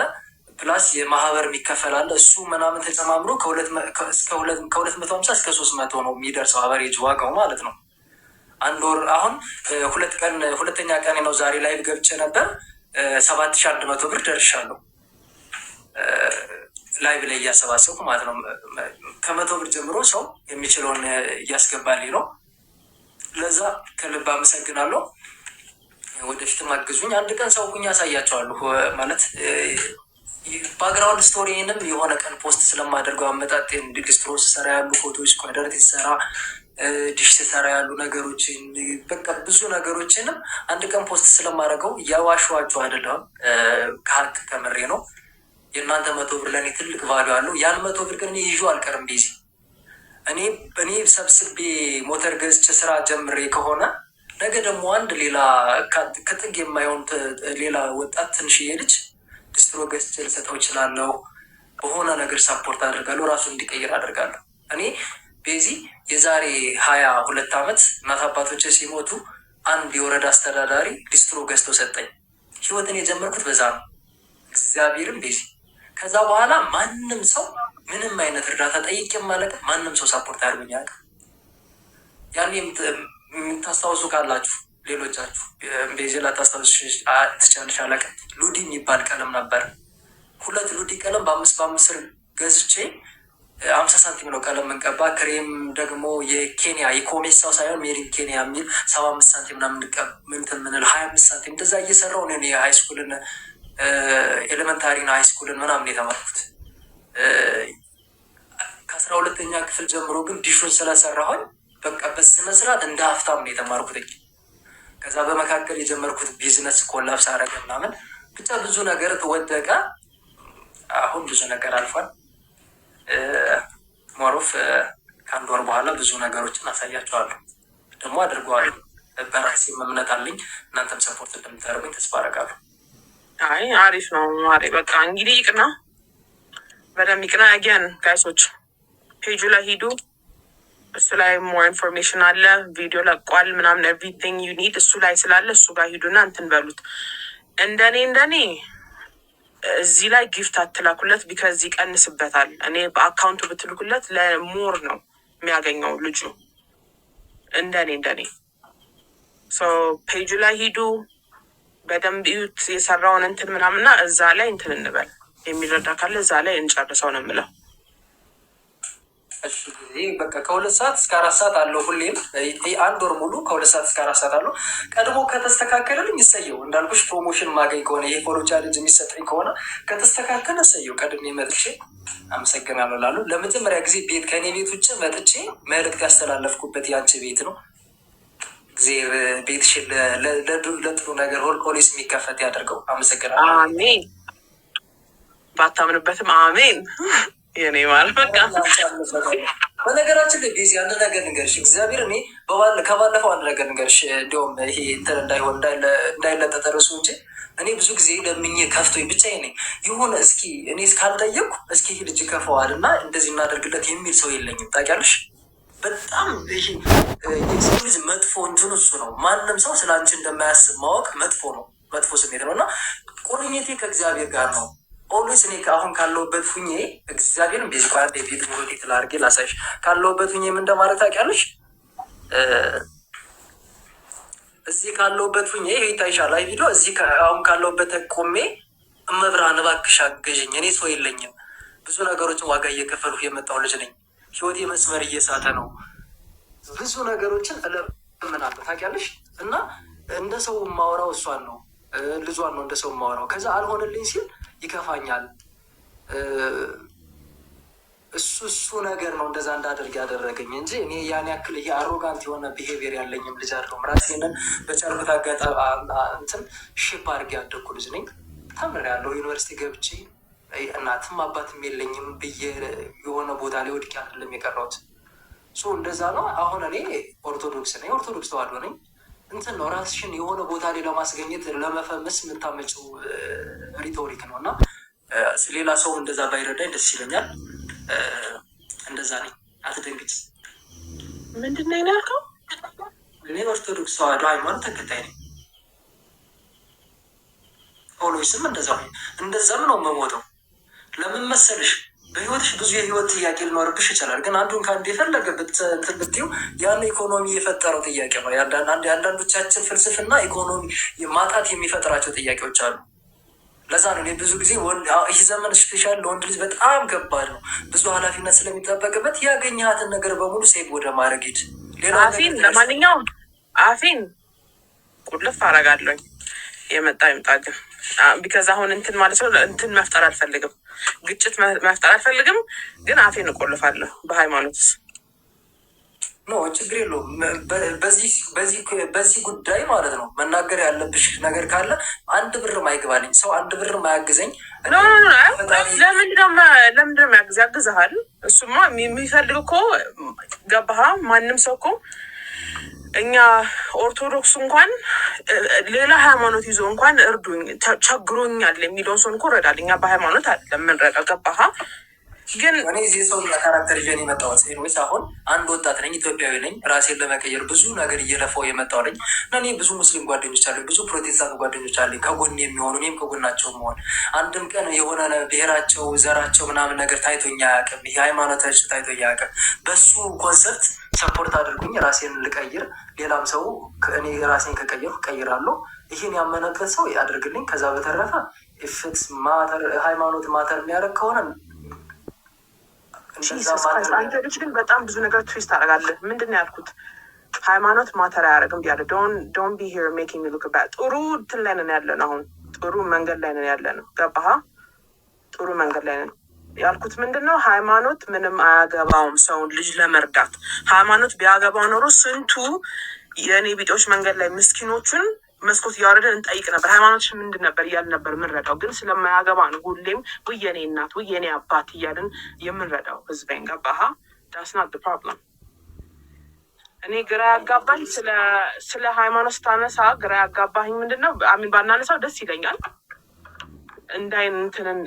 ፕላስ የማህበር የሚከፈል አለ። እሱ ምናምን ተጨማምሮ ከ250 እስከ 300 ነው የሚደርሰው አቨሬጅ ዋጋው ማለት ነው። አንድ ወር አሁን 2 ቀን ነው ዛሬ ላይ ገብቼ ነበር። 7100 ብር ደርሻለሁ። ላይቭ ላይ እያሰባሰብኩ ማለት ነው። ከ100 ብር ጀምሮ ሰው የሚችለውን እያስገባልኝ ነው። ለዛ ከልብ አመሰግናለሁ። ወደፊትም አግዙኝ። አንድ ቀን ሰው ኩኝ ያሳያቸዋለሁ ማለት ባክግራውንድ ስቶሪንም የሆነ ቀን ፖስት ስለማደርገው አመጣጤን ዲስትሮ ስሰራ ያሉ ፎቶዎች፣ ኮደረት ሲሰራ ዲሽ ስሰራ ያሉ ነገሮችን በቃ ብዙ ነገሮችንም አንድ ቀን ፖስት ስለማደርገው እያዋሸኋችሁ አይደለም። ከሀቅ ከምሬ ነው። የእናንተ 100 ብር ለእኔ ትልቅ ቫሉ አለው። ያን 100 ብር ግን እኔ ይዤ አልቀርም። ቤዚ እኔ ሰብስቤ ሞተር ገዝቼ ስራ ጀምሬ ከሆነ ነገ ደግሞ አንድ ሌላ ከጥግ የማይሆን ሌላ ወጣት ትንሽዬ ልጅ ዲስትሮ ገዝቼ ልሰጠው እችላለሁ። በሆነ ነገር ሳፖርት አደርጋለሁ። ራሱን እንዲቀይር አደርጋለሁ። እኔ ቤዚ የዛሬ 22 ዓመት እናት አባቶች ሲሞቱ አንድ የወረዳ አስተዳዳሪ ዲስትሮ ገዝቶ ሰጠኝ። ህይወትን የጀመርኩት በዛ ነው። እግዚአብሔርም ቤዚ ከዛ በኋላ ማንም ሰው ምንም አይነት እርዳታ ጠይቄ ማለት ማንም ሰው ሳፖርት አድርጎኝ አያውቅም። ያኔ የምታስታውሱ ካላችሁ ሌሎቻችሁ ቤዚ ላታስታውሱ ትችላለሽ። አላውቅም። ሉዲ የሚባል ቀለም ነበር። 2 ሉዲ ቀለም በ5 ብር ገዝቼ 50 ሳንቲም ነው ቀለም እንቀባ። ክሬም ደግሞ የኬንያ የኮሜሳው ሳይሆን ሜሪን ኬንያ የሚል 75 ሳንቲም ምንትን ምንል 25 ሳንቲም እንደዛ እየሰራው ነው የሃይስኩልን ኤሌመንታሪን ሃይስኩልን ምናምን የተማርኩት። ከ12ኛ ክፍል ጀምሮ ግን ዲሹን ስለሰራሁኝ በቃ በስነስርዓት እንደ ሀብታም ነው የተማርኩትኝ። ከዛ በመካከል የጀመርኩት ቢዝነስ ኮላፕስ አረገ ምናምን ብቻ ብዙ ነገር ተወደቀ። አሁን ብዙ ነገር አልፏል። ሞሮፍ ከአንድ ወር በኋላ ብዙ ነገሮችን አሳያቸዋለሁ፣ ደግሞ አድርገዋለሁ። በራሴ እምነት አለኝ። እናንተም ሰፖርት እንደምታደርጉኝ ተስፋ አደርጋለሁ። አይ አሪፍ ነው። ማሪ በቃ እንግዲህ ይቅና፣ በደንብ ይቅና። አጊያን ጋይሶች ፔጁ ላይ ሂዱ። እሱ ላይ ሞር ኢንፎርሜሽን አለ። ቪዲዮ ለቋል ምናምን ኤቭሪቲንግ ዩ ኒድ እሱ ላይ ስላለ እሱ ጋር ሂዱና እንትን በሉት። እንደኔ እዚህ ላይ ጊፍት አትላኩለት፣ ቢከዚ ይቀንስበታል። እኔ በአካውንቱ ብትልኩለት ለሞር ነው የሚያገኘው ልጁ። እንደኔ ፔጁ ላይ ሂዱ፣ በደንብ እዩት የሰራውን እንትን ምናምና እዛ ላይ እንትን እንበል። የሚረዳ ካለ እዛ ላይ እንጨርሰው ነው የምለው። እሺ በቃ ከ2 ሰዓት እስከ 4 ሰዓት አለው ሁሌም። አንድ ወር ሙሉ ከ2 ሰዓት እስከ 4 ሰዓት አለው። ቀድሞ ከተስተካከለልኝ እሰየው። እንዳልኩሽ ፕሮሞሽን ማገኝ ከሆነ ይሄ ፎሎ ቻሌንጅ የሚሰጠኝ ከሆነ ከተስተካከለ እሰየው። ቀድሜ መጥቼ አመሰግናለሁ ላሉ ለመጀመሪያ ጊዜ ቤት ከእኔ ቤት ውጭ መጥቼ መልዕክት ያስተላለፍኩበት ያንቺ ቤት ነው። እግዚአብሔር ቤትሽን ለጥሩ ነገር ሆልኮሌስ የሚከፈት ያደርገው። አመሰግናለሁ። አሜን። ባታምንበትም አሜን። የኔ ማለት በቃ በነገራችን ላይ ቤዚ አንድ ነገር ንገርሽ። እግዚአብሔር እኔ ከባለፈው አንድ ነገር ንገርሽ። እንዲሁም ይሄ እንትን እንዳይሆን እንዳይለጠጠ ርሱ እንጂ እኔ ብዙ ጊዜ ለምኜ ከፍቶኝ ብቻዬን ነኝ የሆነ እስኪ እኔ እስካልጠየቅኩ እስኪ ይህ ልጅ ከፈዋል እና እንደዚህ እናደርግለት የሚል ሰው የለኝም። ታውቂያለሽ፣ በጣም ይሄ የሰው ልጅ መጥፎ እንትኑ እሱ ነው። ማንም ሰው ስለ አንቺ እንደማያስብ ማወቅ መጥፎ ነው፣ መጥፎ ስሜት ነው። እና ቁርኝቴ ከእግዚአብሔር ጋር ነው ኦልዌይስ። እኔ አሁን ካለሁበት ሁኜ እግዚአብሔርን ቤዚ ኳ ቤት ሞሮቴ ትላርጌ ላሳይሽ ካለሁበት ሁኜ ምን እንደማለት ታውቂያለሽ? እዚህ ካለሁበት ሁኜ ይሄ ይታይሻል ላይ ቪዲዮ እዚህ አሁን ካለሁበት ቆሜ እመብርሃን እባክሽ አግዥኝ፣ እኔ ሰው የለኝም፣ ብዙ ነገሮችን ዋጋ እየከፈልሁ የመጣሁ ልጅ ነኝ፣ ህይወቴ መስመር እየሳተ ነው፣ ብዙ ነገሮችን እለምናለሁ ታውቂያለሽ። እና እንደ ሰው የማወራው እሷን ነው፣ ልጇን ነው እንደ ሰው የማወራው። ከዛ አልሆነልኝ ሲል ይከፋኛል። እሱ ነገር ነው እንደዛ እንዳደርግ ያደረገኝ እንጂ እኔ ያን ያክል ይሄ አሮጋንት የሆነ ቢሄቪየር ያለኝም ልጅ አይደለሁም። ራሴንን በቻልኩት አጋጣሚ እንትን ሺፕ አድርጌ ያደግኩ ልጅ ነኝ። ተምሬያለሁ። ዩኒቨርሲቲ ገብቼ እናትም አባትም የለኝም ብዬ የሆነ ቦታ ላይ ወድቄ አይደለም የቀረሁት። እንደዛ ነው። አሁን እኔ ኦርቶዶክስ ነኝ፣ ኦርቶዶክስ ተዋህዶ ነኝ። እንትን ነው ራስሽን የሆነ ቦታ ላይ ለማስገኘት ለመፈመስ የምታመጪው ሪቶሪክ ነው እና ሌላ ሰው እንደዛ ባይረዳኝ ደስ ይለኛል። እንደዛ ነኝ። አትደንግጭ። ምንድን ነው ያልከው? እኔ ኦርቶዶክስ ተዋህዶ ሃይማኖት ተከታይ ነኝ። ኦሎይስም እንደዛም ነው የምሞተው። ለምን መሰልሽ? በህይወትሽ ብዙ የህይወት ጥያቄ ሊኖርብሽ ይችላል። ግን አንዱን ከአንዱ የፈለገ ብትዩ ያን ኢኮኖሚ የፈጠረው ጥያቄ ነው። የአንዳንዶቻችን ፍልስፍና ኢኮኖሚ ማጣት የሚፈጥራቸው ጥያቄዎች አሉ። ለዛ ነው እኔ ብዙ ጊዜ ይህ ዘመን ስፔሻል ለወንድ ልጅ በጣም ከባድ ነው። ብዙ ኃላፊነት ስለሚጠበቅበት ያገኘሃትን ነገር በሙሉ ሴቭ ወደ ማድረግ ሂድ። አፌን ለማንኛውም አፌን ቁልፍ አረጋለኝ። የመጣ ይምጣ። ግን ቢከዛ አሁን እንትን ማለት ነው እንትን መፍጠር አልፈልግም፣ ግጭት መፍጠር አልፈልግም። ግን አፌን እቆልፋለሁ በሃይማኖትስ ኖ ችግር የለውም። በዚህ ጉዳይ ማለት ነው መናገር ያለብሽ ነገር ካለ አንድ ብርም አይግባልኝ ሰው አንድ ብርም አያግዘኝ። ለምንድነው የሚያግዝ? ያግዝሃል። እሱማ የሚፈልግ እኮ ገባህ? ማንም ሰው እኮ እኛ ኦርቶዶክስ እንኳን ሌላ ሃይማኖት ይዞ እንኳን እርዱኝ ቸግሮኛል የሚለውን ሰው እንኮ እረዳለሁ። እኛ በሃይማኖት አይደለም የምንረዳው። ገባህ? ግን እኔ እዚህ ሰው ካራክተር ይዤ የመጣሁት ወይስ አሁን አንድ ወጣት ነኝ፣ ኢትዮጵያዊ ነኝ፣ ራሴን ለመቀየር ብዙ ነገር እየለፋው የመጣው ነኝ እና እኔ ብዙ ሙስሊም ጓደኞች አሉ፣ ብዙ ፕሮቴስታንት ጓደኞች አሉ ከጎን የሚሆኑ እኔም ከጎናቸው መሆን። አንድም ቀን የሆነ ብሔራቸው፣ ዘራቸው ምናምን ነገር ታይቶኛ አያውቅም። ይሄ ሃይማኖታቸው ታይቶኛ አያውቅም። በሱ ኮንሰፕት ሰፖርት አድርጉኝ፣ ራሴን ልቀይር። ሌላም ሰው እኔ ራሴን ከቀየርኩ ቀይራለሁ። ይህን ያመነበት ሰው ያደርግልኝ። ከዛ በተረፈ ኢፍትስ ማተር ሃይማኖት ማተር የሚያደርግ ከሆነ አንተ ልጅ ግን በጣም ብዙ ነገር ትዊስት ታደርጋለህ። ምንድን ነው ያልኩት? ሃይማኖት ማተር አያደርግም ብያለ። ዶን ቢ ሂር ሜኪንግ ሚ ሉክ ባድ። ጥሩ እንትን ላይ ነን ያለ ነው። አሁን ጥሩ መንገድ ላይ ነን ያለ ነው። ገባህ? ጥሩ መንገድ ላይ ነን ያልኩት ምንድን ነው? ሃይማኖት ምንም አያገባውም ሰውን ልጅ ለመርዳት። ሃይማኖት ቢያገባው ኖሮ ስንቱ የእኔ ቢጤዎች መንገድ ላይ ምስኪኖቹን መስኮት እያወረደን እንጠይቅ ነበር። ሃይማኖት ምንድን ነበር እያልን ነበር የምንረዳው። ግን ስለማያገባ ነው ሁሌም ውየኔ እናት ውየኔ አባት እያልን የምንረዳው ህዝቤን። ገባህ? ዳስ ናት ዘ ፕሮብለም። እኔ ግራ ያጋባኝ ስለ ሃይማኖት ስታነሳ ግራ ያጋባኝ ምንድን ነው? አሚን ባናነሳው ደስ ይለኛል፣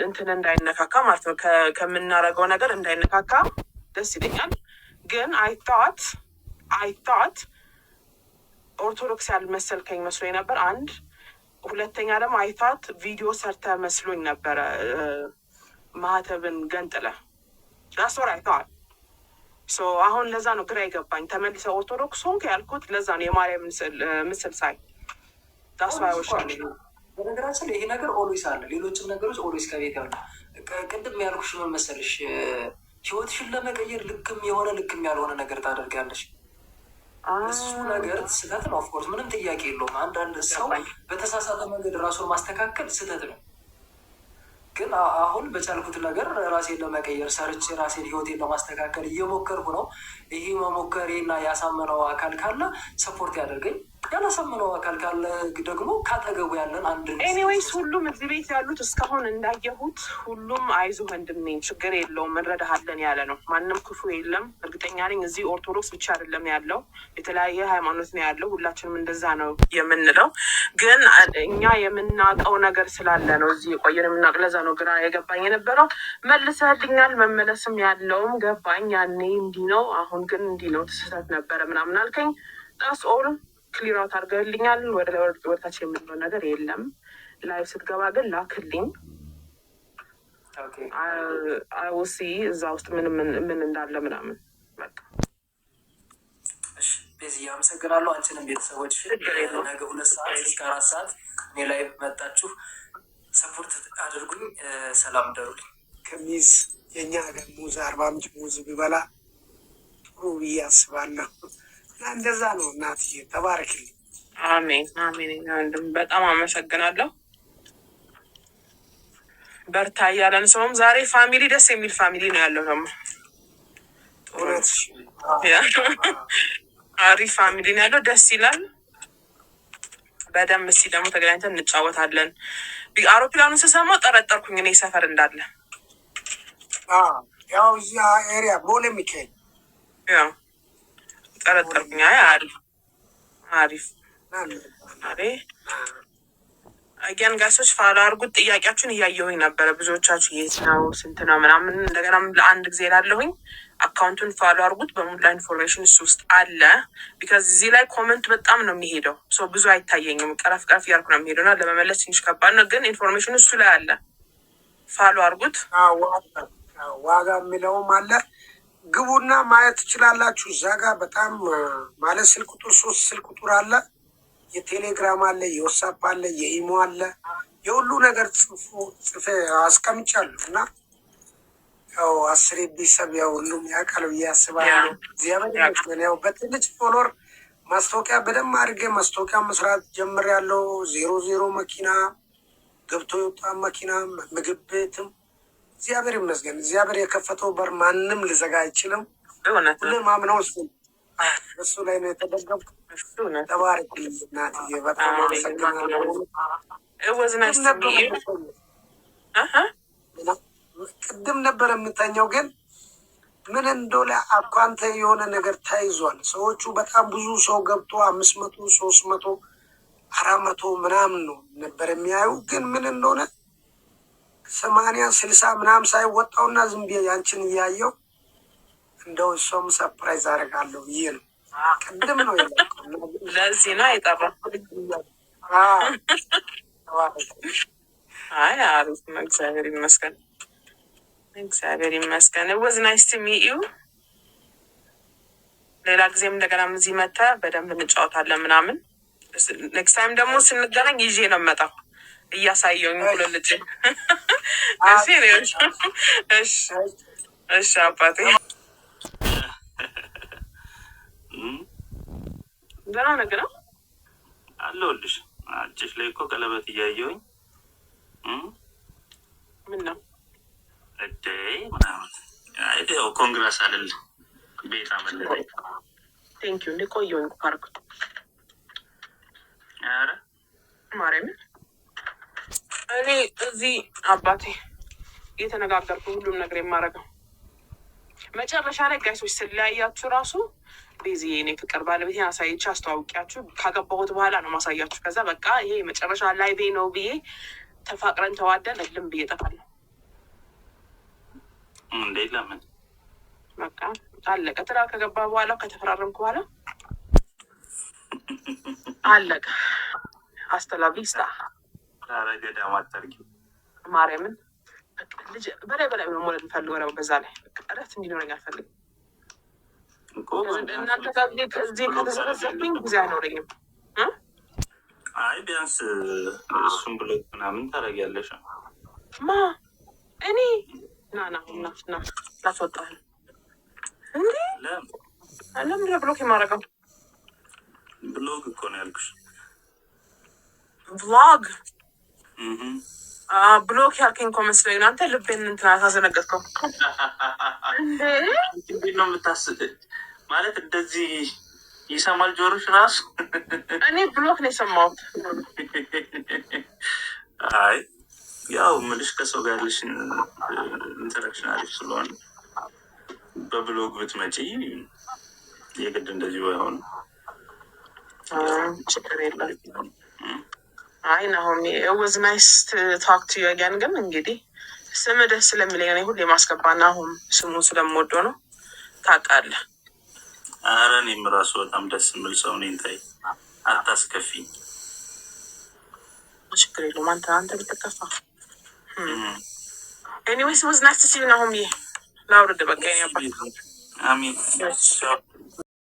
እንትን እንዳይነካካ ማለት ነው። ከምናረገው ነገር እንዳይነካካ ደስ ይለኛል። ግን አይታት ኦርቶዶክስ ያልመሰልከኝ መስሎኝ ነበር። አንድ ሁለተኛ ደግሞ አይታት ቪዲዮ ሰርተ መስሎኝ ነበረ ማህተብን ገንጥለ ዳስወር አይተዋል። አሁን ለዛ ነው ግራ ይገባኝ። ተመልሰ ኦርቶዶክስ ሆንክ ያልኩት ለዛ ነው። የማርያም ምስል ሳይ ዳስዋዮች በነገራችን ይሄ ነገር ኦልዌይስ አለ። ሌሎችም ነገሮች ኦልዌይስ ከቤት ያሉ ቅድም ያልኩሽ ምን መሰለሽ፣ ህይወትሽን ለመቀየር ልክም የሆነ ልክም ያልሆነ ነገር ታደርጋለሽ። እሱ ነገር ስህተት ነው። ኦፍኮርስ ምንም ጥያቄ የለውም። አንዳንድ ሰው በተሳሳተ መንገድ ራሱን ማስተካከል ስህተት ነው። ግን አሁን በቻልኩት ነገር ራሴን ለመቀየር ሰርቼ ራሴን ህይወቴን ለማስተካከል እየሞከርኩ ነው። ይሄ መሞከሬ እና ያሳመነው አካል ካለ ሰፖርት ያደርገኝ፣ ያላሳመነው አካል ካለ ደግሞ ካጠገቡ ያለን አንድ ኤኒዌይስ ሁሉም እዚህ ቤት ያሉት እስካሁን እንዳየሁት ሁሉም አይዞ ወንድሜ ችግር የለውም እንረዳሃለን ያለ ነው። ማንም ክፉ የለም። እርግጠኛ ነኝ እዚህ ኦርቶዶክስ ብቻ አይደለም ያለው፣ የተለያየ ሃይማኖት ነው ያለው። ሁላችንም እንደዛ ነው የምንለው። ግን እኛ የምናውቀው ነገር ስላለ ነው እዚህ የቆየን የምናውቅ። ለዛ ነው ግራ የገባኝ የነበረው። መልሰህልኛል። መመለስም ያለውም ገባኝ። ያኔ እንዲህ ነው፣ አሁን ግን እንዲህ ነው፣ ስህተት ነበረ ምናምን አልከኝ። ዳስ ኦል ክሊር አውት አድርገህልኛል። ወደታች የምንለው ነገር የለም። ላይቭ ስትገባ ግን ላክልኝ። አይወሲ እዛ ውስጥ ምን እንዳለ ምናምን በቃ ቤዚ አመሰግናለሁ። አንቺንም ቤተሰቦች ነገ 2 ሰዓት እስከ 4 ሰዓት እኔ ላይ መጣችሁ ሰፖርት አድርጉኝ። ሰላም ደሩልኝ። ከሚዝ የእኛ ሀገር ሙዝ 40 ምንጭ ሙዝ ቢበላ ጥሩ ብዬ አስባለሁ። እና እንደዛ ነው። እናትዬ ተባረክልኝ። አሜን አሜን። በጣም አመሰግናለሁ። በርታ እያለን ሰውም ዛሬ ፋሚሊ ደስ የሚል ፋሚሊ ነው ያለው። ደግሞ አሪፍ ፋሚሊ ነው ያለው። ደስ ይላል በደንብ። እስኪ ደግሞ ተገናኝተን እንጫወታለን። አውሮፕላኑን ስሰማው ጠረጠርኩኝ እኔ ሰፈር እንዳለ። ያው እዚያ ኤሪያ ቦሌ የሚካሄድ ያው ጠረጠርኩኝ። አሪፍ አጊያን ጋሶች ፋሎ አድርጉት። ጥያቄያችሁን እያየሁኝ ነበረ። ብዙዎቻችሁ የት ነው ስንት ነው ምናምን እንደገና ለአንድ ጊዜ ላለሁኝ አካውንቱን ፋሎ አድርጉት። በሙላ ኢንፎርሜሽን እሱ ውስጥ አለ። ቢካዝ እዚህ ላይ ኮመንት በጣም ነው የሚሄደው። ብዙ አይታየኝም። ቀረፍ እያልኩ ነው የሚሄደው እና ለመመለስ ትንሽ ከባድ ነው። ግን ኢንፎርሜሽን እሱ ላይ አለ። ፋሎ አድርጉት። ዋጋ የሚለውም አለ። ግቡና ማየት ትችላላችሁ። እዛ ጋር በጣም ማለት ስልክ ቁጥር 3 ስልክ ቁጥር አለ። የቴሌግራም አለ፣ የዋትስአፕ አለ፣ የኢሞ አለ። የሁሉ ነገር ጽፌ አስቀምጫለሁ እና ያው 10 ቤተሰብ ያው ሁሉም ያውቃል ብዬ አስባለሁ። እግዚአብሔር ይመስገን። ያው በትንሽ ፎሎወር ማስታወቂያ በደንብ አድርጌ ማስታወቂያ መስራት ጀምሬያለሁ። 00 መኪና ገብቶ የወጣ መኪና ምግብ ቤትም እግዚአብሔር ይመስገን። እግዚአብሔር የከፈተው በር ማንም ልዘጋ አይችልም። ሁሌም አምነው እሱ ላይ ነው የተደገፍኩት። ተባረክ እናትዬ፣ በጣም አመሰግናለሁ። ቅድም ነበር የምተኛው ግን ምን እንደሆነ አኳንተ የሆነ ነገር ተይዟል። ሰዎቹ በጣም ብዙ ሰው ገብቶ 500 300 400 ምናምን ነው ነበር የሚያዩ። ግን ምን እንደሆነ 80 60 ምናምን ሳይወጣውና ዝም ብዬ ያንቺን እያየው እንደው እሷም ሰርፕራይዝ አደርጋለሁ ብዬ ነው። ቅድም ነው ለዚህ ነው የጠራው። አይ አሪፍ ነው። እግዚአብሔር ይመስገን። እግዚአብሔር ይመስገን። it was nice to meet you። ሌላ ጊዜም እንደገና እዚህ መተህ በደንብ እንጫወታለን ምናምን። ኔክስት ታይም ደግሞ ስንገናኝ ይዤ ነው የምመጣው እያሳየውኝ ሁለልጭ። እሺ አባቴ ገና ነገር ነው አለሁልሽ። እጅሽ ላይ እኮ ቀለበት እያየሁኝ ምን ነው እዴ ምናምን አይደው ኮንግረስ አይደል ቤት አመለጠኝ። ቴንክ ዩ እንደቆየሁኝ ፓርክ አረ ማርያም እኔ እዚህ አባቴ እየተነጋገርኩ ሁሉም ነገር የማደርገው መጨረሻ ላይ ጋይሶች ስለያያችሁ ራሱ ቤዚ የኔ ፍቅር ባለቤቴን አሳይቼ አስተዋውቂያችሁ ካገባሁት በኋላ ነው ማሳያችሁ። ከዛ በቃ ይሄ መጨረሻ ላይቬ ነው ብዬ ተፋቅረን ተዋደን እልም ብዬ እጠፋለሁ። እንዴ ለምን በቃ አለቀ። ትዳር ከገባ በኋላ ከተፈራረምኩ በኋላ አለቀ። አስተላቪስታ ታረገዳ ማታርጊ ማርያምን ልጅ በላይ ነው ሞለት ፈልገው ነው። በዛ ላይ እረፍት እንዲኖረኝ አልፈልግም። እናንተ ጋር እዚህ ከተሰበሰብኝ ጊዜ አይኖረኝም። አይ ቢያንስ እሱም ብሎ ምናምን ታደርጊያለሽ። ማ እኔ ና ላስወጣህ እንዴ? ለምን ብሎክ የማደርገው? ብሎግ እኮ ነው ያልኩሽ። ቭሎግ ብሎክ ያልከኝ እኮ መስሎኝ። አንተ ልቤን እንትና ታዘነገጥከው እንዴ? እንዴት ነው የምታስብ? ማለት እንደዚህ ይሰማል ጆሮሽ ራሱ። እኔ ብሎክ ነው የሰማሁት። አይ ያው ምልሽ ከሰው ጋር ያለሽ ኢንተራክሽን አሪፍ ስለሆነ በብሎግ ብትመጪ የግድ እንደዚህ ባይሆን ችግር የለም። አይ ናሆሚ it was nice to talk to you again። ግን እንግዲህ ስም ደስ ስለሚለኝ ነው ሁሌ ማስገባና አሁን ስሙን ስለምወደው ነው ታውቃለህ። ኧረ እኔም እራሱ በጣም ደስ የምል ሰው ነኝ። ታይ አታስከፊኝ። ችግር የለውም። አንተ ብትከፋ anyways it was nice to see you ናሆሚ። ላውርድ በቃ። አሚን